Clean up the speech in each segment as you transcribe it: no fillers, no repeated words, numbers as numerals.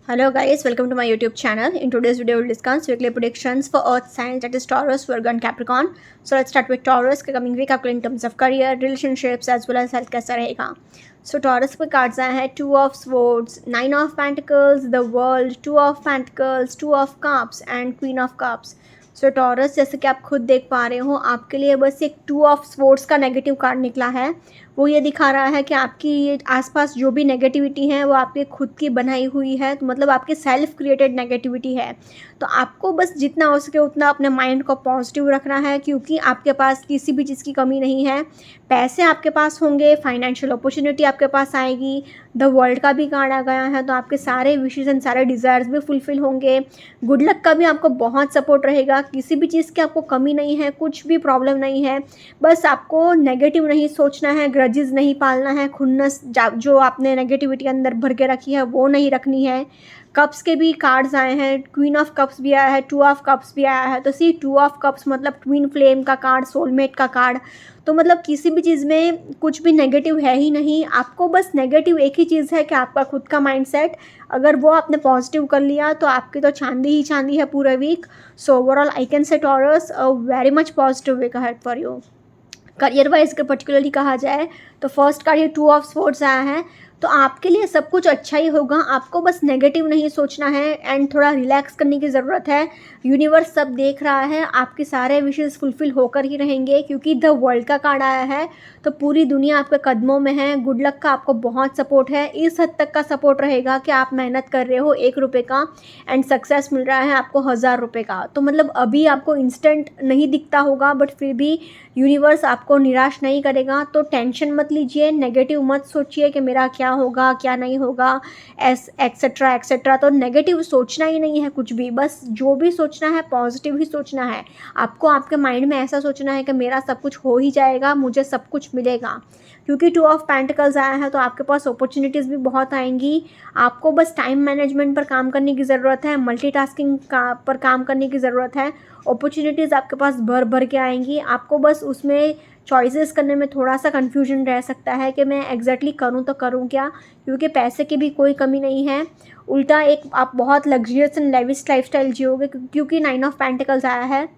Hello guys, welcome to my YouTube channel. In today's video, we'll discuss weekly predictions for Earth signs, that is Taurus, Virgo and Capricorn. So let's start with Taurus. के coming week आपके in terms of career, relationships as well as health कैसा रहेगा. So Taurus पे cards आए हैं 2 of Swords, 9 of Pentacles, the World, 2 of Pentacles, 2 of Cups and Queen of Cups. So taurus, जैसे कि आप खुद देख पा रहे हो, आपके लिए बस एक 2 ऑफ स्वॉर्ड्स का नेगेटिव कार्ड निकला है. वो ये दिखा रहा है कि आपकी ये आसपास जो भी नेगेटिविटी है वो आपके खुद की बनाई हुई है, तो मतलब आपकी सेल्फ क्रिएटेड नेगेटिविटी है. तो आपको बस जितना हो सके उतना अपने माइंड को पॉजिटिव रखना है, क्योंकि आपके पास किसी भी चीज़ की कमी नहीं है. पैसे आपके पास होंगे, फाइनेंशियल अपॉर्चुनिटी आपके पास आएगी. द वर्ल्ड का भी कार्ड आ गया है, तो आपके सारे विशेज़ एंड सारे डिज़ायर्स भी फुलफ़िल होंगे. गुड लक का भी आपको बहुत सपोर्ट रहेगा. किसी भी चीज़ की आपको कमी नहीं है, कुछ भी प्रॉब्लम नहीं है. बस आपको नेगेटिव नहीं सोचना है, ग्रजेस नहीं पालना है, खुन्नस जो आपने नेगेटिविटी अंदर भर के रखी है वो नहीं रखनी है. कप्स के भी कार्ड्स आए हैं, क्वीन ऑफ कप्स भी आया है, 2 ऑफ कप्स भी आया है. तो सी 2 ऑफ कप्स मतलब ट्विन फ्लेम का कार्ड, सोलमेट का कार्ड. तो मतलब किसी भी चीज़ में कुछ भी नेगेटिव है ही नहीं. आपको बस नेगेटिव एक ही चीज़ है कि आपका खुद का माइंडसेट, अगर वो आपने पॉजिटिव कर लिया तो आपकी तो चांदी ही चांदी है पूरा week. So overall I can say Taurus a very much positive week ahead for you. Career wise के पर्टिकुलरली कहा जाए तो फर्स्ट कार्ड ये 2 ऑफ स्वॉर्ड्स आया है. तो आपके लिए सब कुछ अच्छा ही होगा. आपको बस नेगेटिव नहीं सोचना है एंड थोड़ा रिलैक्स करने की ज़रूरत है. यूनिवर्स सब देख रहा है, आपके सारे विशेस फुलफ़िल होकर ही रहेंगे, क्योंकि द वर्ल्ड का कार्ड आया है. तो पूरी दुनिया आपके कदमों में है. गुड लक का आपको बहुत सपोर्ट है. इस हद तक का सपोर्ट रहेगा कि आप मेहनत कर रहे हो 1 रुपये का एंड सक्सेस मिल रहा है आपको 1000 रुपये का. तो मतलब अभी आपको इंस्टेंट नहीं दिखता होगा, बट फिर भी यूनिवर्स आपको निराश नहीं करेगा. तो टेंशन मत लीजिए, नेगेटिव मत सोचिए कि मेरा क्या होगा क्या नहीं होगा, एक्सेट्रा एक्सेट्रा. तो नेगेटिव सोचना ही नहीं है कुछ भी. बस जो भी सोचना है पॉजिटिव ही सोचना है. आपको आपके माइंड में ऐसा सोचना है कि मेरा सब कुछ हो ही जाएगा, मुझे सब कुछ मिलेगा. क्योंकि 2 ऑफ पेंटिकल्स आया है तो आपके पास अपॉर्चुनिटीज़ भी बहुत आएंगी. आपको बस टाइम मैनेजमेंट पर काम करने की ज़रूरत है, मल्टीटास्किंग पर काम करने की ज़रूरत है. अपॉर्चुनिटीज़ आपके पास भर भर के आएंगी. आपको बस उसमें चॉइसेस करने में थोड़ा सा कन्फ्यूजन रह सकता है कि मैं एग्जैक्टली करूं तो करूं क्या, क्योंकि पैसे की भी कोई कमी नहीं है. उल्टा एक आप बहुत लग्जरियस एंड लेविश लाइफस्टाइल जियोगे, क्योंकि 9 ऑफ पेंटिकल्स आया है.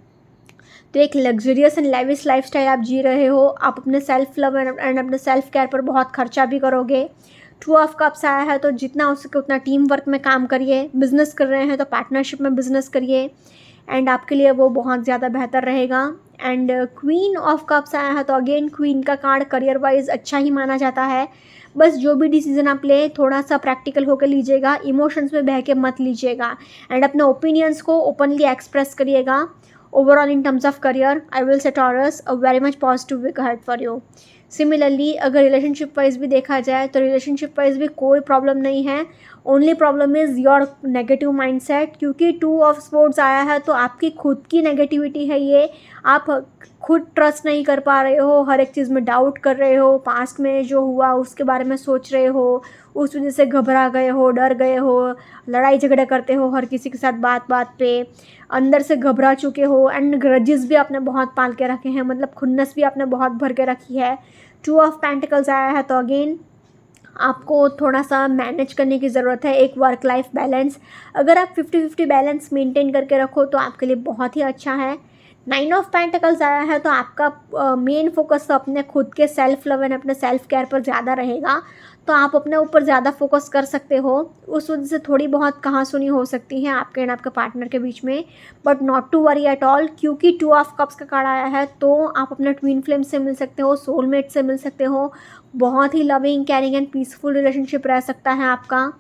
तो एक लग्जरियस एंड लेविश लाइफस्टाइल आप जी रहे हो. आप अपने सेल्फ लव एंड अपने सेल्फ केयर पर बहुत खर्चा भी करोगे. 2 ऑफ कप्स आया है, तो जितना हो सके उतना टीम वर्क में काम करिए. बिजनेस कर रहे हैं तो पार्टनरशिप में बिजनेस करिए एंड आपके लिए वो बहुत ज़्यादा बेहतर रहेगा. एंड क्वीन ऑफ कप्स आया है, तो अगेन क्वीन का कार्ड करियर वाइज अच्छा ही माना जाता है. बस जो भी डिसीजन आप ले थोड़ा सा प्रैक्टिकल होकर लीजिएगा, इमोशंस में बह के मत लीजिएगा एंड अपने ओपिनियंस को ओपनली एक्सप्रेस करिएगा. Overall in terms of career I will say Taurus a very much positive week ahead for you. Similarly अगर रिलेशनशिप वाइज भी देखा जाए तो रिलेशनशिप वाइज भी कोई प्रॉब्लम नहीं है. Only problem is your negative mindset, क्योंकि 2 ऑफ स्वॉर्ड्स आया है तो आपकी खुद की नेगेटिविटी है ये. आप खुद ट्रस्ट नहीं कर पा रहे हो, हर एक चीज़ में डाउट कर रहे हो, पास्ट में जो हुआ उसके बारे में सोच रहे हो, उस वजह से घबरा गए हो, डर गए हो, लड़ाई झगड़े करते हो हर किसी के साथ बात बात पे, अंदर से घबरा चुके हो एंड ग्रजेस भी आपने बहुत पाल के रखे हैं, मतलब खुन्नस भी आपने बहुत भर के रखी है. 2 ऑफ पेंटिकल्स आया है, तो अगेन आपको थोड़ा सा मैनेज करने की ज़रूरत है, एक वर्क लाइफ बैलेंस. अगर आप 50-50 बैलेंस मेंटेन करके रखो तो आपके लिए बहुत ही अच्छा है. 9 ऑफ पेंटिकल्स आया है, तो आपका मेन फोकस तो अपने खुद के सेल्फ लव एंड अपने सेल्फ केयर पर ज़्यादा रहेगा. तो आप अपने ऊपर ज़्यादा फोकस कर सकते हो. उस वजह से थोड़ी बहुत कहासुनी हो सकती है आपके एंड आपके पार्टनर के बीच में, but not to worry at all, क्योंकि 2 ऑफ कप्स का कार्ड आया है. तो आप अपने ट्विन फ्लेम से मिल सकते हो, सोलमेट से मिल सकते हो. बहुत ही loving, caring and peaceful relationship रह सकता है आपका.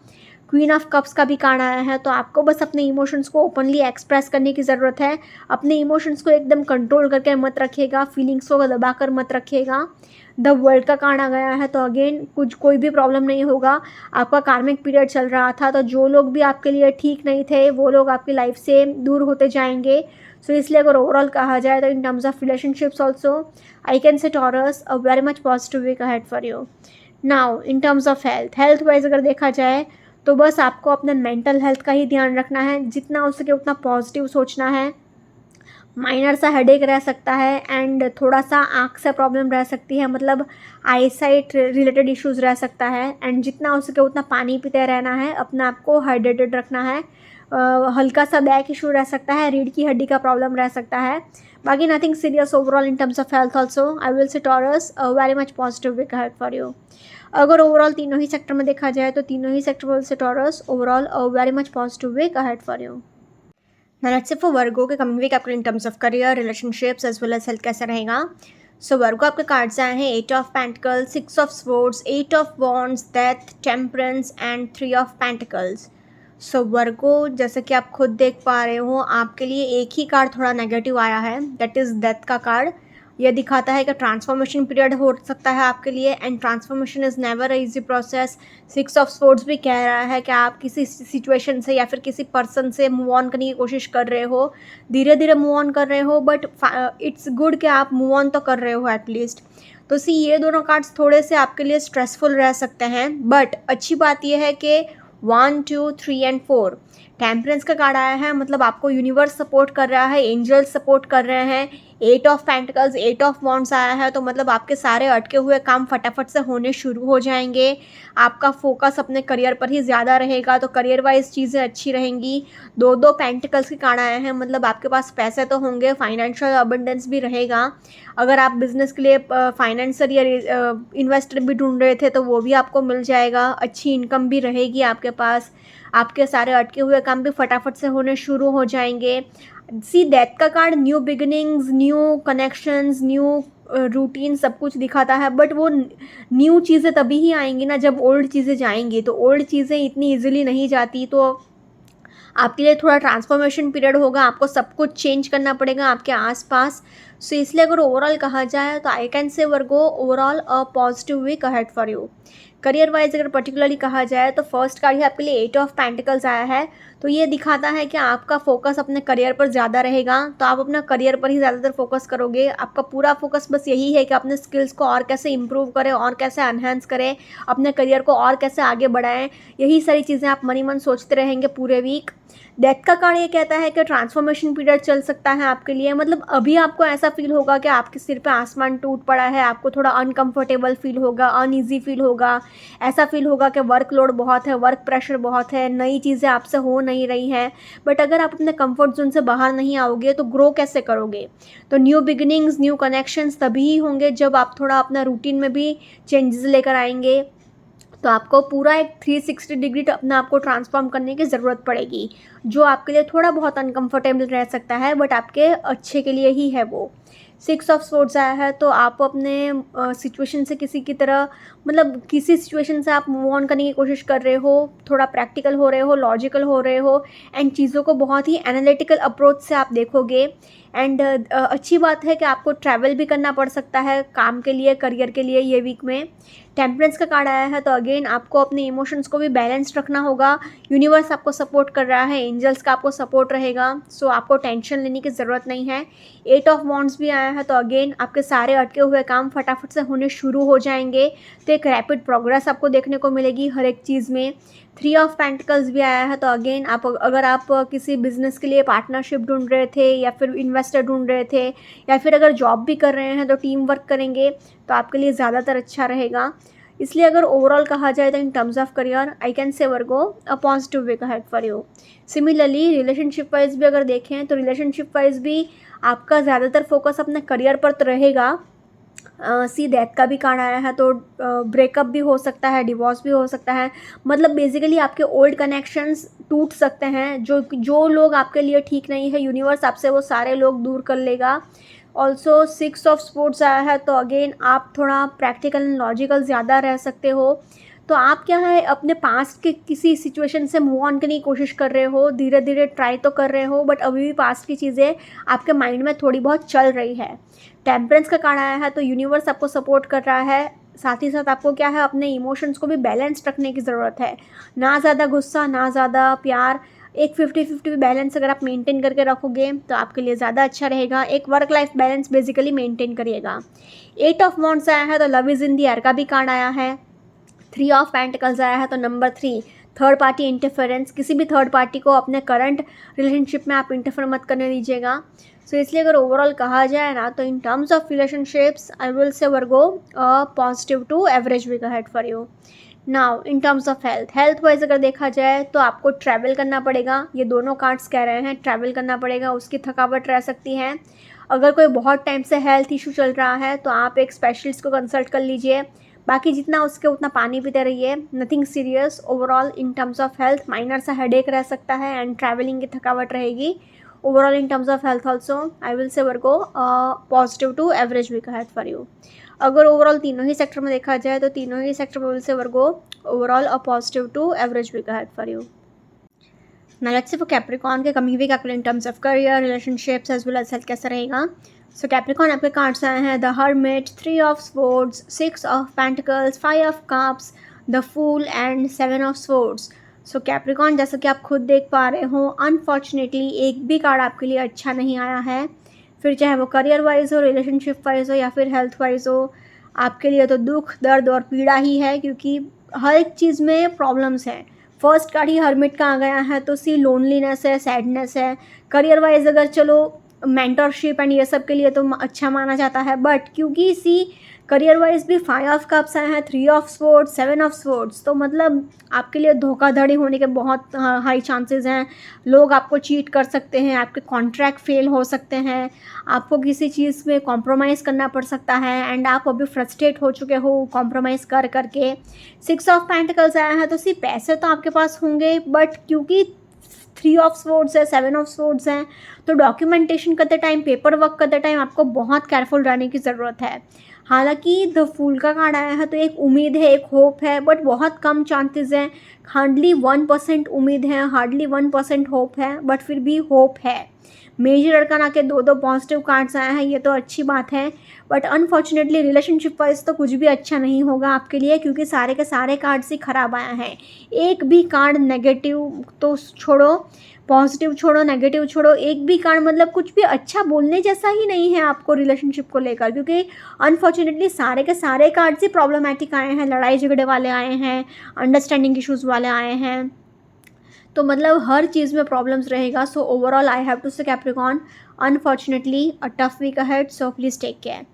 क्वीन ऑफ कप्स का भी कार्ड आया है, तो आपको बस अपने इमोशंस को ओपनली एक्सप्रेस करने की ज़रूरत है. अपने इमोशंस को एकदम कंट्रोल करके मत रखिएगा, फीलिंग्स को दबा कर मत रखिएगा. द वर्ल्ड का कार्ड आ गया है, तो अगेन कोई भी प्रॉब्लम नहीं होगा. आपका कार्मिक पीरियड चल रहा था, तो जो लोग भी आपके लिए ठीक नहीं थे वो लोग आपकी लाइफ से दूर होते जाएंगे. सो इसलिए अगर ओवरऑल कहा जाए तो in terms of relationships also I can say Taurus a very much positive week ahead for you. Now in terms of health wise अगर देखा जाए तो बस आपको अपने मेंटल हेल्थ का ही ध्यान रखना है. जितना हो सके उतना पॉजिटिव सोचना है. माइनर सा हेडेक रह सकता है एंड थोड़ा सा आँख से प्रॉब्लम रह सकती है, मतलब आई साइट रिलेटेड इश्यूज़ रह सकता है। एंड जितना हो सके उतना पानी पीते रहना है, अपने आप को हाइड्रेटेड रखना है। हल्का सा बैक इशू रह सकता है, रीढ़ की हड्डी का प्रॉब्लम रह सकता है। बाकी nothing serious overall in terms of health also. I will say Taurus very much positive week ahead for you. अगर ओवरऑल तीनों ही सेक्टर में देखा जाए तो तीनों ही sector will say Taurus overall very much positive week ahead for you. Now let's say for Virgo के कमिंग वीक आपके in terms of career, relationships as well as health कैसा रहेगा। सो वर्गो आपके कार्ड्स आए हैं 8 of pentacles, 6 of swords, 8 of wands, death, temperance and 3 of pentacles. So Virgo जैसे कि आप खुद देख पा रहे हो, आपके लिए एक ही कार्ड थोड़ा नेगेटिव आया है, दैट इज़ डेथ का कार्ड। यह दिखाता है कि ट्रांसफॉर्मेशन पीरियड हो सकता है आपके लिए and transformation is never a easy process. 6 of swords भी कह रहा है कि आप किसी सिचुएशन से या फिर किसी पर्सन से मूव ऑन करने की कोशिश कर रहे हो, धीरे धीरे मूव ऑन कर रहे हो, बट इट्स गुड कि आप मूव ऑन तो कर रहे हो एटलीस्ट। तो सी ये दोनों कार्ड्स थोड़े से आपके लिए स्ट्रेसफुल रह सकते हैं, बट अच्छी बात यह है कि 1, 2, 3 एंड 4 टेम्परेंस का कार्ड आया है, मतलब आपको यूनिवर्स सपोर्ट कर रहा है, एंजल्स सपोर्ट कर रहे हैं। 8 ऑफ पेंटिकल्स, 8 ऑफ वॉन्ड्स आया है, तो मतलब आपके सारे अटके हुए काम फटाफट से होने शुरू हो जाएंगे। आपका फोकस अपने करियर पर ही ज़्यादा रहेगा, तो करियर वाइज चीज़ें अच्छी रहेंगी। 2 पेंटिकल्स के कार्ड आए हैं, मतलब आपके पास पैसे तो होंगे, फाइनेंशियल अबंडेंस भी रहेगा। अगर आप बिजनेस के लिए फाइनेंसर या इन्वेस्टर भी ढूंढ रहे थे तो वो भी आपको मिल जाएगा, अच्छी इनकम भी रहेगी आपके पास। आपके सारे अटके हुए काम भी फटाफट से होने शुरू हो जाएंगे। सी डेथ का card new beginnings, new connections, new routine सब कुछ दिखाता है, बट वो न्यू चीज़ें तभी ही आएंगी ना जब ओल्ड चीज़ें जाएंगी। तो ओल्ड चीज़ें इतनी इजीली नहीं जाती, तो आपके लिए थोड़ा ट्रांसफॉर्मेशन पीरियड होगा, आपको सब कुछ चेंज करना पड़ेगा आपके आसपास। सो इसलिए अगर ओवरऑल कहा जाए तो I can say Virgo overall a positive week ahead for you. Career wise अगर पर्टिकुलरली कहा जाए तो फर्स्ट कार्ड ही आपके लिए 8 ऑफ पेंटिकल्स आया है, तो ये दिखाता है कि आपका फोकस अपने करियर पर ज़्यादा रहेगा, तो आप अपना करियर पर ही ज़्यादातर फोकस करोगे। आपका पूरा फोकस बस यही है कि अपने स्किल्स को और कैसे इंप्रूव करें और कैसे एनहेंस करें, अपने करियर को और कैसे आगे बढ़ाएं, यही सारी चीज़ें आप मनी मन सोचते रहेंगे पूरे वीक। डेथ का कार्ड ये कहता है कि ट्रांसफॉर्मेशन पीरियड चल सकता है आपके लिए, मतलब अभी आपको ऐसा फील होगा कि आपके सिर पे आसमान टूट पड़ा है, आपको थोड़ा अनकंफर्टेबल फील होगा, अनईजी फील होगा, ऐसा फील होगा कि वर्कलोड बहुत है, वर्क प्रेशर बहुत है, नई चीज़ें आपसे हो नहीं रही हैं। बट अगर आप अपने कंफर्ट जोन से बाहर नहीं आओगे तो ग्रो कैसे करोगे। तो न्यू बिगिनिंग्स, न्यू कनेक्शंस तभी ही होंगे जब आप थोड़ा अपना रूटीन में भी चेंजेस लेकर आएंगे। तो आपको पूरा एक 360 डिग्री अपने आप को ट्रांसफॉर्म करने की ज़रूरत पड़ेगी, जो आपके लिए थोड़ा बहुत अनकंफर्टेबल रह सकता है, बट आपके अच्छे के लिए ही है वो। 6 ऑफ स्वॉर्ड्स आया है, तो आप अपने सिचुएशन से किसी की तरह, मतलब किसी सिचुएशन से आप मूव ऑन करने की कोशिश कर रहे हो, थोड़ा प्रैक्टिकल हो रहे हो, लॉजिकल हो रहे हो एंड चीज़ों को बहुत ही एनालिटिकल अप्रोच से आप देखोगे। एंड अच्छी बात है कि आपको ट्रैवल भी करना पड़ सकता है काम के लिए, करियर के लिए ये वीक में। टेम्परेंस का कार्ड आया है, तो अगेन आपको अपने इमोशंस को भी बैलेंस रखना होगा। यूनिवर्स आपको सपोर्ट कर रहा है, एंजल्स का आपको सपोर्ट रहेगा, सो आपको टेंशन लेने की ज़रूरत नहीं है। 8 ऑफ वॉन्ड्स भी आया है, तो अगेन आपके सारे अटके हुए काम फटाफट से होने शुरू हो जाएंगे, तो एक रैपिड प्रोग्रेस आपको देखने को मिलेगी हर एक चीज़ में। 3 ऑफ पेंटिकल्स भी आया है, तो अगेन अगर आप किसी बिजनेस के लिए पार्टनरशिप ढूंढ रहे थे या फिर इन्वेस्टर ढूंढ रहे थे या फिर अगर जॉब भी कर रहे हैं तो टीम वर्क करेंगे तो आपके लिए ज़्यादातर अच्छा रहेगा। इसलिए अगर ओवरऑल कहा जाए तो in terms of career I can say Virgo a positive week ahead for you. Similarly relationship wise भी अगर देखें तो रिलेशनशिप वाइज भी आपका ज़्यादातर फोकस अपने करियर पर तो रहेगा। सी डेथ का भी कार्ड आया है, तो ब्रेकअप भी हो सकता है, डिवोर्स भी हो सकता है, मतलब बेसिकली आपके ओल्ड कनेक्शंस टूट सकते हैं। जो लोग आपके लिए ठीक नहीं है, यूनिवर्स आपसे वो सारे लोग दूर कर लेगा। ऑल्सो 6 ऑफ स्पोर्ट्स आया है, तो अगेन आप थोड़ा प्रैक्टिकल एंड लॉजिकल ज़्यादा रह सकते हो। तो आप क्या है अपने पास्ट के किसी सिचुएशन से मूव ऑन करने की कोशिश कर रहे हो, धीरे धीरे ट्राई तो कर रहे हो, बट अभी भी पास्ट की चीज़ें आपके माइंड में थोड़ी बहुत चल रही है। टेम्परेंस का कार्ड आया है, तो यूनिवर्स आपको सपोर्ट कर रहा है, साथ ही साथ आपको क्या है अपने इमोशंस को भी बैलेंस रखने की ज़रूरत है, ना ज़्यादा गुस्सा ना ज़्यादा प्यार, एक 50-50 बैलेंस अगर आप मेंटेन करके रखोगे तो आपके लिए ज़्यादा अच्छा रहेगा। एक work life balance basically maintain करिएगा। 8 ऑफ वॉन्ड्स आया है, तो love is in the air का भी कार्ड आया है। 3 ऑफ पेंटिकल्स आया है, तो नंबर 3 थर्ड पार्टी इंटरफेरेंस, किसी भी थर्ड पार्टी को अपने करंट रिलेशनशिप में आप इंटरफेयर मत करने दीजिएगा। सो इसलिए अगर ओवरऑल कहा जाए ना तो in terms of relationships I will say Virgo positive to average week ahead for you. Now in terms of health wise अगर देखा जाए तो आपको ट्रैवल करना पड़ेगा, ये दोनों कार्ड्स कह रहे हैं ट्रैवल करना पड़ेगा, उसकी थकावट रह सकती है। अगर कोई बहुत टाइम से हेल्थ इशू चल रहा है तो आप एक स्पेशलिस्ट को कंसल्ट कर लीजिए। बाकी जितना उसके उतना पानी पीते रहिए, nothing serious. Overall in terms of health minor सा हेडेक रह सकता है एंड ट्रैवलिंग की थकावट रहेगी। Overall in terms of health also I will say Virgo positive to average week ahead for you. अगर ओवरऑल तीनों ही सेक्टर में देखा जाए तो तीनों ही सेक्टर में will say Virgo overall a positive to average week ahead for you. Now let's say for Capricorn के कमिंग वीक आपके in terms of career, relationships as well as health कैसा रहेगा। सो कैप्रिकॉन आपके cards आए हैं the hermit, 3 of swords, 6 of pentacles, 5 of cups, the fool and 7 of swords. So Capricorn जैसा कि आप खुद देख पा रहे हो, अनफॉर्चुनेटली एक भी कार्ड आपके लिए अच्छा नहीं आया है, फिर चाहे वो करियर वाइज हो, रिलेशनशिप वाइज हो या फिर हेल्थ वाइज हो। आपके लिए तो दुख, दर्द और पीड़ा ही है क्योंकि हर एक चीज़ में प्रॉब्लम्स हैं। फर्स्ट कार्ड ही हर्मिट का आ गया है तो सी लोनलीनेस है, सैडनेस है। करियर वाइज अगर चलो मेंटरशिप एंड ये सब के लिए तो अच्छा माना जाता है, बट क्योंकि सी करियर वाइज भी 5 ऑफ कप्स आए हैं, 3 ऑफ स्वॉर्ड्स, 7 ऑफ स्वॉर्ड्स, तो मतलब आपके लिए धोखाधड़ी होने के बहुत हाई चांसेस हैं। लोग आपको चीट कर सकते हैं, आपके कॉन्ट्रैक्ट फेल हो सकते हैं, आपको किसी चीज़ में कॉम्प्रोमाइज़ करना पड़ सकता है एंड आप अभी फ्रस्ट्रेट हो चुके हो कॉम्प्रोमाइज़ कर करके। 6 ऑफ पेंटिकल्स आया है तो सिर्फ पैसे तो आपके पास होंगे, बट क्योंकि 3 ऑफ स्वॉर्ड्स है, 7 ऑफ स्वॉर्ड्स हैं, तो डॉक्यूमेंटेशन करते टाइम, पेपर वर्क करते टाइम आपको बहुत केयरफुल रहने की ज़रूरत है। हालांकि द फूल का कार्ड आया है तो एक उम्मीद है, एक होप है, बट बहुत कम चांसेस हैं। हार्डली 1% उम्मीद है, हार्डली 1% होप है, बट फिर भी होप है। मेजर अरकाना के 2 पॉजिटिव कार्ड्स आए हैं, ये तो अच्छी बात है, बट अनफॉर्चुनेटली रिलेशनशिप वाइज तो कुछ भी अच्छा नहीं होगा आपके लिए क्योंकि सारे के सारे कार्ड्स ही खराब आया है। एक भी कार्ड नेगेटिव तो छोड़ो, पॉजिटिव छोड़ो, नेगेटिव छोड़ो, एक भी कार्ड मतलब कुछ भी अच्छा बोलने जैसा ही नहीं है आपको रिलेशनशिप को लेकर, क्योंकि अनफॉर्चुनेटली सारे के सारे कार्ड्स ही प्रॉब्लमेटिक आए हैं, लड़ाई झगड़े वाले आए हैं, अंडरस्टैंडिंग इश्यूज़ वाले आए हैं, तो मतलब हर चीज़ में प्रॉब्लम्स रहेगा। So overall I have to say Capricorn unfortunately a tough week ahead, so please take care.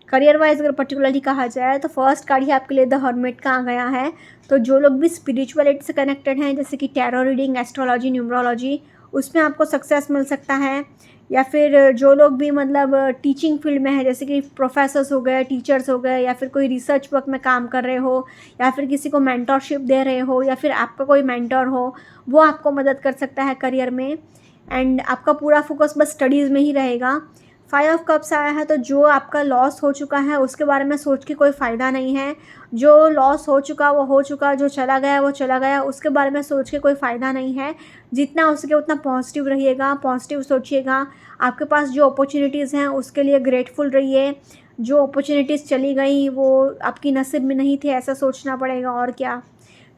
Career wise अगर पर्टिकुलरली कहा जाए तो फर्स्ट कार्ड ही आपके लिए द हर्मिट का आ गया है, तो जो लोग भी स्पिरिचुअलिटी से कनेक्टेड हैं जैसे कि टैरो रीडिंग, एस्ट्रोलॉजी, न्यूमरोलॉजी, उसमें आपको सक्सेस मिल सकता है। या फिर जो लोग भी मतलब टीचिंग फील्ड में है जैसे कि प्रोफेसर्स हो गए, टीचर्स हो गए, या फिर कोई रिसर्च वर्क में काम कर रहे हो, या फिर किसी को मेंटरशिप दे रहे हो, या फिर आपका कोई मेंटर हो, वो आपको मदद कर सकता है करियर में एंड आपका पूरा फोकस बस स्टडीज़ में ही रहेगा। 5 ऑफ कप्स आया है तो जो आपका लॉस हो चुका है उसके बारे में सोच के कोई फ़ायदा नहीं है। जो लॉस हो चुका वो हो चुका, जो चला गया वो चला गया, उसके बारे में सोच के कोई फ़ायदा नहीं है। जितना हो सके उतना पॉजिटिव रहिएगा, पॉजिटिव सोचिएगा। आपके पास जो अपॉर्चुनिटीज़ हैं उसके लिए ग्रेटफुल रहिए। जो अपॉर्चुनिटीज़ चली गई वो आपकी नसीब में नहीं थी, ऐसा सोचना पड़ेगा और क्या।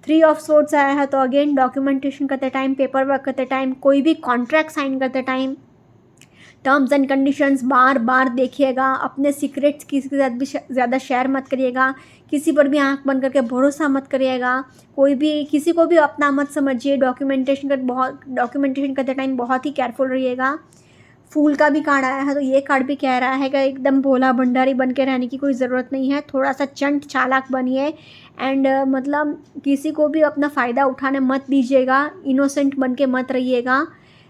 3 ऑफ स्वॉर्ड्स आया है तो अगेन डॉक्यूमेंटेशन करते टाइम, पेपर वर्क करते टाइम, कोई भी कॉन्ट्रैक्ट साइन करते टाइम टर्म्स एंड कंडीशंस बार बार देखिएगा। अपने सीक्रेट्स किसी के साथ भी ज़्यादा शेयर मत करिएगा, किसी पर भी आंख बंद करके भरोसा मत करिएगा, कोई भी किसी को भी अपना मत समझिए। डॉक्यूमेंटेशन करते टाइम बहुत ही केयरफुल रहिएगा। फूल का भी कार्ड आया है तो ये कार्ड भी कह रहा है कि एकदम भोला भंडारी बन के रहने की कोई ज़रूरत नहीं है, थोड़ा सा चंट चालाक बनिए एंड मतलब किसी को भी अपना फ़ायदा उठाने मत दीजिएगा, इनोसेंट बन के मत रहिएगा।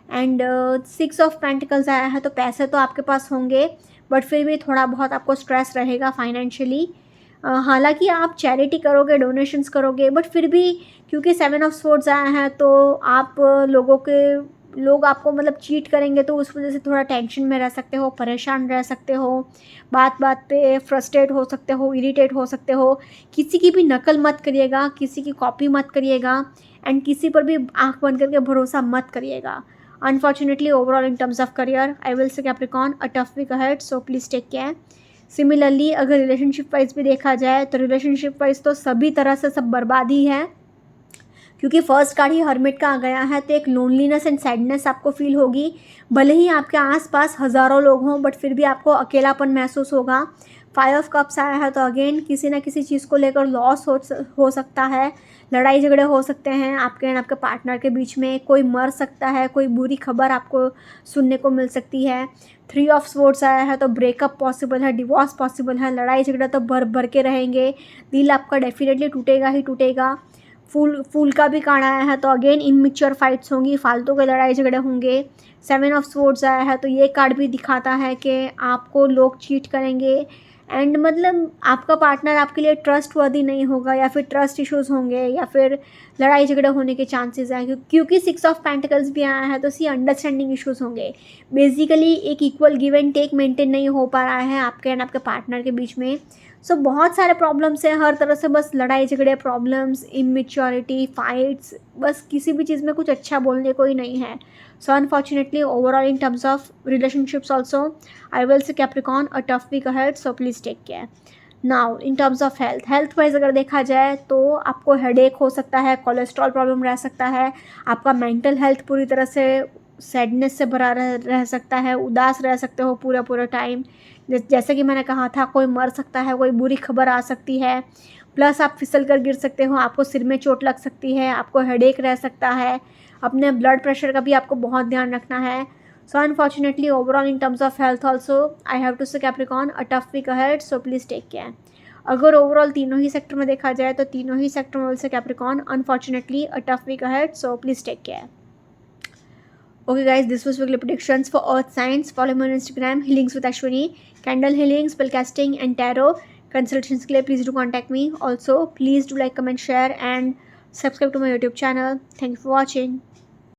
एंड 6 ऑफ पेंटिकल्स आया है तो पैसे तो आपके पास होंगे, बट फिर भी थोड़ा बहुत आपको स्ट्रेस रहेगा फाइनेंशियली। हालांकि आप चैरिटी करोगे, डोनेशंस करोगे, बट फिर भी क्योंकि 7 ऑफ स्वॉर्ड्स आया है तो आप लोग आपको मतलब चीट करेंगे तो उस वजह से थोड़ा टेंशन में रह सकते हो, परेशान रह सकते हो, बात बात पे फ्रस्ट्रेट हो सकते हो, इरिटेट हो सकते हो। किसी की भी नकल मत करिएगा, किसी की कॉपी मत करिएगा एंड किसी पर भी आंख बंद करके भरोसा मत करिएगा। Unfortunately, overall in terms of career, I will say Capricorn, a tough week ahead, so please take care. Similarly, अगर रिलेशनशिप वाइज भी देखा जाए तो रिलेशनशिप वाइज तो सभी तरह से सब बर्बाद ही है, क्योंकि फर्स्ट कार्ड ही हर्मिट का आ गया है तो एक लोनलीनेस एंड सैडनेस आपको फील होगी। भले ही आपके आसपास हज़ारों लोग हों बट फिर भी आपको अकेलापन महसूस होगा। फाइव ऑफ कप्स आया है तो अगेन किसी ना किसी चीज़ को लेकर लॉस हो सकता है, लड़ाई झगड़े हो सकते हैं आपके एंड आपके पार्टनर के बीच में, कोई मर सकता है, कोई बुरी खबर आपको सुनने को मिल सकती है। थ्री ऑफ स्वॉर्ड्स आया है तो ब्रेकअप पॉसिबल है, डिवोर्स पॉसिबल है, लड़ाई झगड़ा तो भर भर के रहेंगे, दिल आपका डेफिनेटली टूटेगा ही टूटेगा। फूल का भी कार्ड आया है तो अगेन इमैच्योर फाइट्स होंगी, फालतू के लड़ाई झगड़े होंगे। सेवन ऑफ स्वॉर्ड्स आया है तो ये कार्ड भी दिखाता है कि आपको लोग चीट करेंगे एंड मतलब आपका पार्टनर आपके लिए ट्रस्ट वर्दी नहीं होगा, या फिर ट्रस्ट इश्यूज़ होंगे, या फिर लड़ाई झगड़े होने के चांसेस हैं क्योंकि सिक्स ऑफ पेंटिकल्स भी आया है तो सी अंडरस्टैंडिंग इश्यूज़ होंगे। बेसिकली एक equal give and take maintain नहीं हो पा रहा है आपके एंड आपके पार्टनर के बीच में। सो बहुत सारे प्रॉब्लम्स हैं हर तरह से, बस लड़ाई झगड़े, प्रॉब्लम्स, इमेच्योरिटी, फाइट्स, बस किसी भी चीज़ में कुछ अच्छा बोलने को ही नहीं है। So unfortunately overall in terms of relationships also I will say Capricorn a tough week ahead, so please take care. Now in terms of health wise अगर देखा जाए तो आपको हेडेक हो सकता है, कोलेस्ट्रॉल प्रॉब्लम रह सकता है, आपका मेंटल हेल्थ पूरी तरह से सैडनेस से भरा रह सकता है, उदास रह सकते हो पूरा टाइम। जैसे कि मैंने कहा था, कोई मर सकता है, कोई बुरी खबर आ सकती है, प्लस आप फिसल कर गिर सकते हो, आपको सिर में चोट लग सकती है, आपको हेडेक रह सकता है, अपने ब्लड प्रेशर का भी आपको बहुत ध्यान रखना है। So unfortunately overall in terms of health also I have to say Capricorn a tough week ahead, so please take care. अगर ओवरऑल तीनों ही सेक्टर में देखा जाए तो तीनों ही सेक्टर में say Capricorn unfortunately a tough week ahead, so please take care. Okay guys, this was weekly predictions for earth signs. Follow me on Instagram, healings with Ashwini, candle healing, spellcasting and tarot consultations के लिए please do contact me. Also please do like, comment, share and subscribe to my YouTube channel. Thank you for watching.